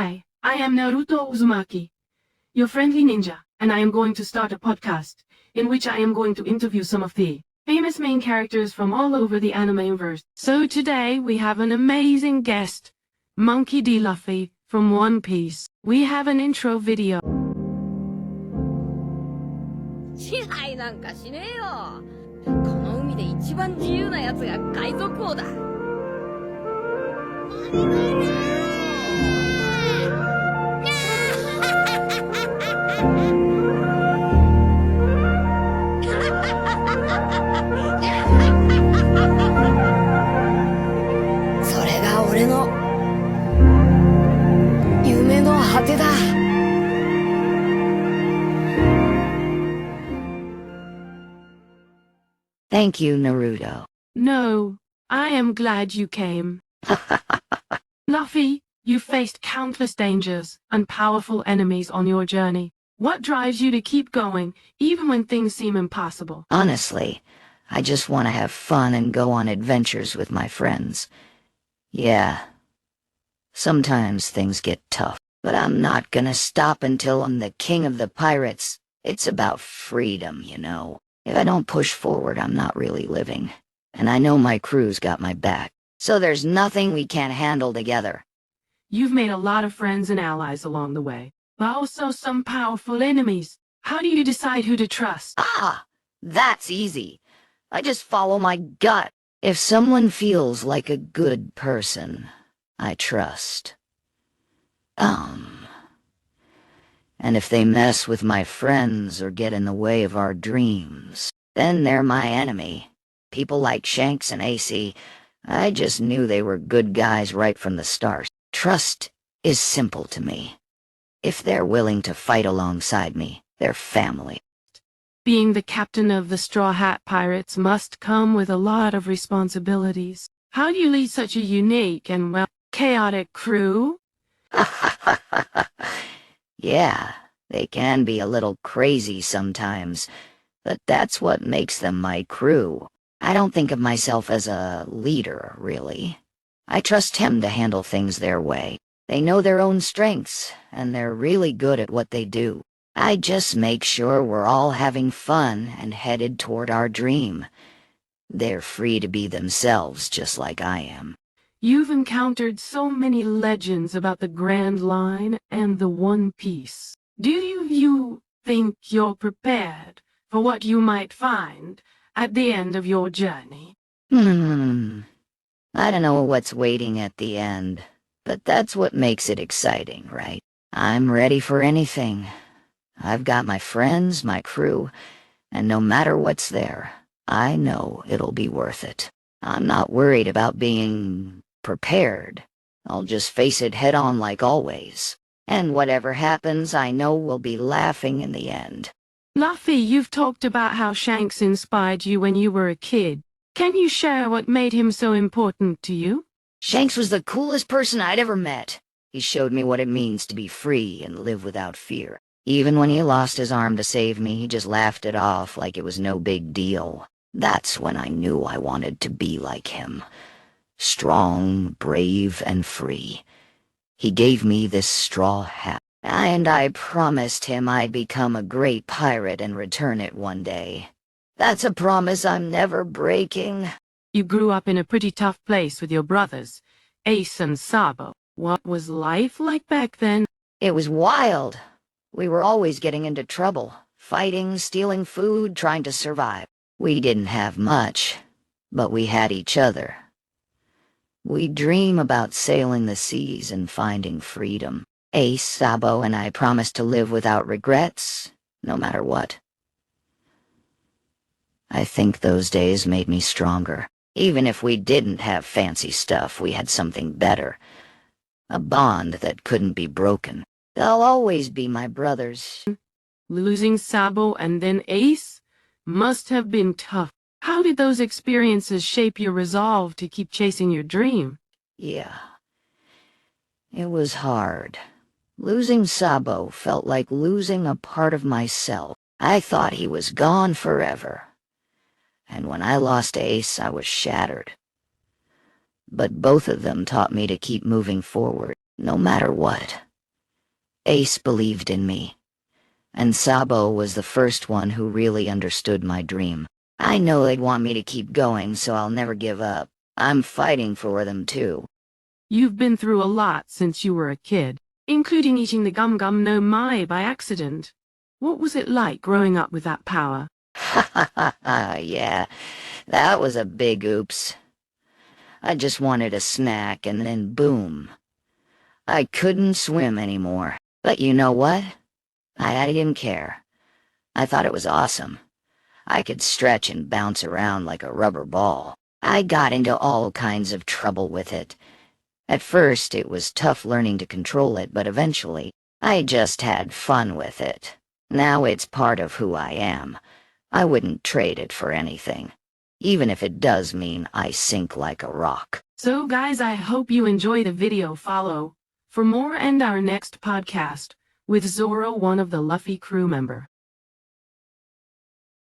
Hi, I am Naruto Uzumaki, your friendly ninja, and I am going to start a podcast in which I am going to interview some of the famous main characters from all over the anime-verse. So today we have an amazing guest, Monkey D. Luffy from One Piece. We have an intro video. 支配なんかしねえよ。この海で一番自由な奴が海賊王だ。それが俺の夢の果てだ。Thank you, Naruto. No, I am glad you came. Luffy, you faced countless dangers and powerful enemies on your journey. What drives you to keep going, even when things seem impossible? Honestly, I just want to have fun and go on adventures with my friends. Yeah, sometimes things get tough, but I'm not gonna stop until I'm the king of the pirates. It's about freedom, you know. If I don't push forward, I'm not really living. And I know my crew's got my back, so there's nothing we can't handle together. You've made a lot of friends and allies along the way, but also some powerful enemies. How do you decide who to trust? Ah, that's easy. I just follow my gut. If someone feels like a good person, I trust. And if they mess with my friends or get in the way of our dreams, then they're my enemy. People like Shanks and AC, I just knew they were good guys right from the start. Trust is simple to me. If they're willing to fight alongside me, they're family. Being the captain of the Straw Hat Pirates must come with a lot of responsibilities. How do you lead such a unique and, well, chaotic crew? Yeah, they can be a little crazy sometimes, but that's what makes them my crew. I don't think of myself as a leader, really. I trust him to handle things their way. They know their own strengths, and they're really good at what they do. I just make sure we're all having fun and headed toward our dream. They're free to be themselves just like I am. You've encountered so many legends about the Grand Line and the One Piece. Do you think you're prepared for what you might find at the end of your journey? I don't know what's waiting at the end, but that's what makes it exciting, right? I'm ready for anything. I've got my friends, my crew, and no matter what's there, I know it'll be worth it. I'm not worried about being prepared. I'll just face it head on like always. And whatever happens, I know we'll be laughing in the end. Luffy, you've talked about how Shanks inspired you when you were a kid. Can you share what made him so important to you? Shanks was the coolest person I'd ever met. He showed me what it means to be free and live without fear. Even when he lost his arm to save me, he just laughed it off like it was no big deal. That's when I knew I wanted to be like him. Strong, brave, and free. He gave me this straw hat, and I promised him I'd become a great pirate and return it one day. That's a promise I'm never breaking. You grew up in a pretty tough place with your brothers, Ace and Sabo. What was life like back then? It was wild. We were always getting into trouble, fighting, stealing food, trying to survive. We didn't have much, but we had each other. We dream about sailing the seas and finding freedom. Ace, Sabo, and I promised to live without regrets, no matter what. I think those days made me stronger. Even if we didn't have fancy stuff, we had something better. A bond that couldn't be broken. They'll always be my brothers. Losing Sabo and then Ace must have been tough. How did those experiences shape your resolve to keep chasing your dream? Yeah. It was hard. Losing Sabo felt like losing a part of myself. I thought he was gone forever. And when I lost Ace, I was shattered. But both of them taught me to keep moving forward, no matter what. Ace believed in me. And Sabo was the first one who really understood my dream. I know they'd want me to keep going, so I'll never give up. I'm fighting for them too. You've been through a lot since you were a kid, including eating the gum gum no mai by accident. What was it like growing up with that power? Ha ha ha ha, yeah, that was a big oops. I just wanted a snack and then boom. I couldn't swim anymore. But you know what? I didn't care. I thought it was awesome. I could stretch and bounce around like a rubber ball. I got into all kinds of trouble with it. At first, it was tough learning to control it, but eventually, I just had fun with it. Now it's part of who I am. I wouldn't trade it for anything, even if it does mean I sink like a rock. So guys, I hope you enjoy the video. Follow for more and our next podcast with Zoro, one of the Luffy crew member.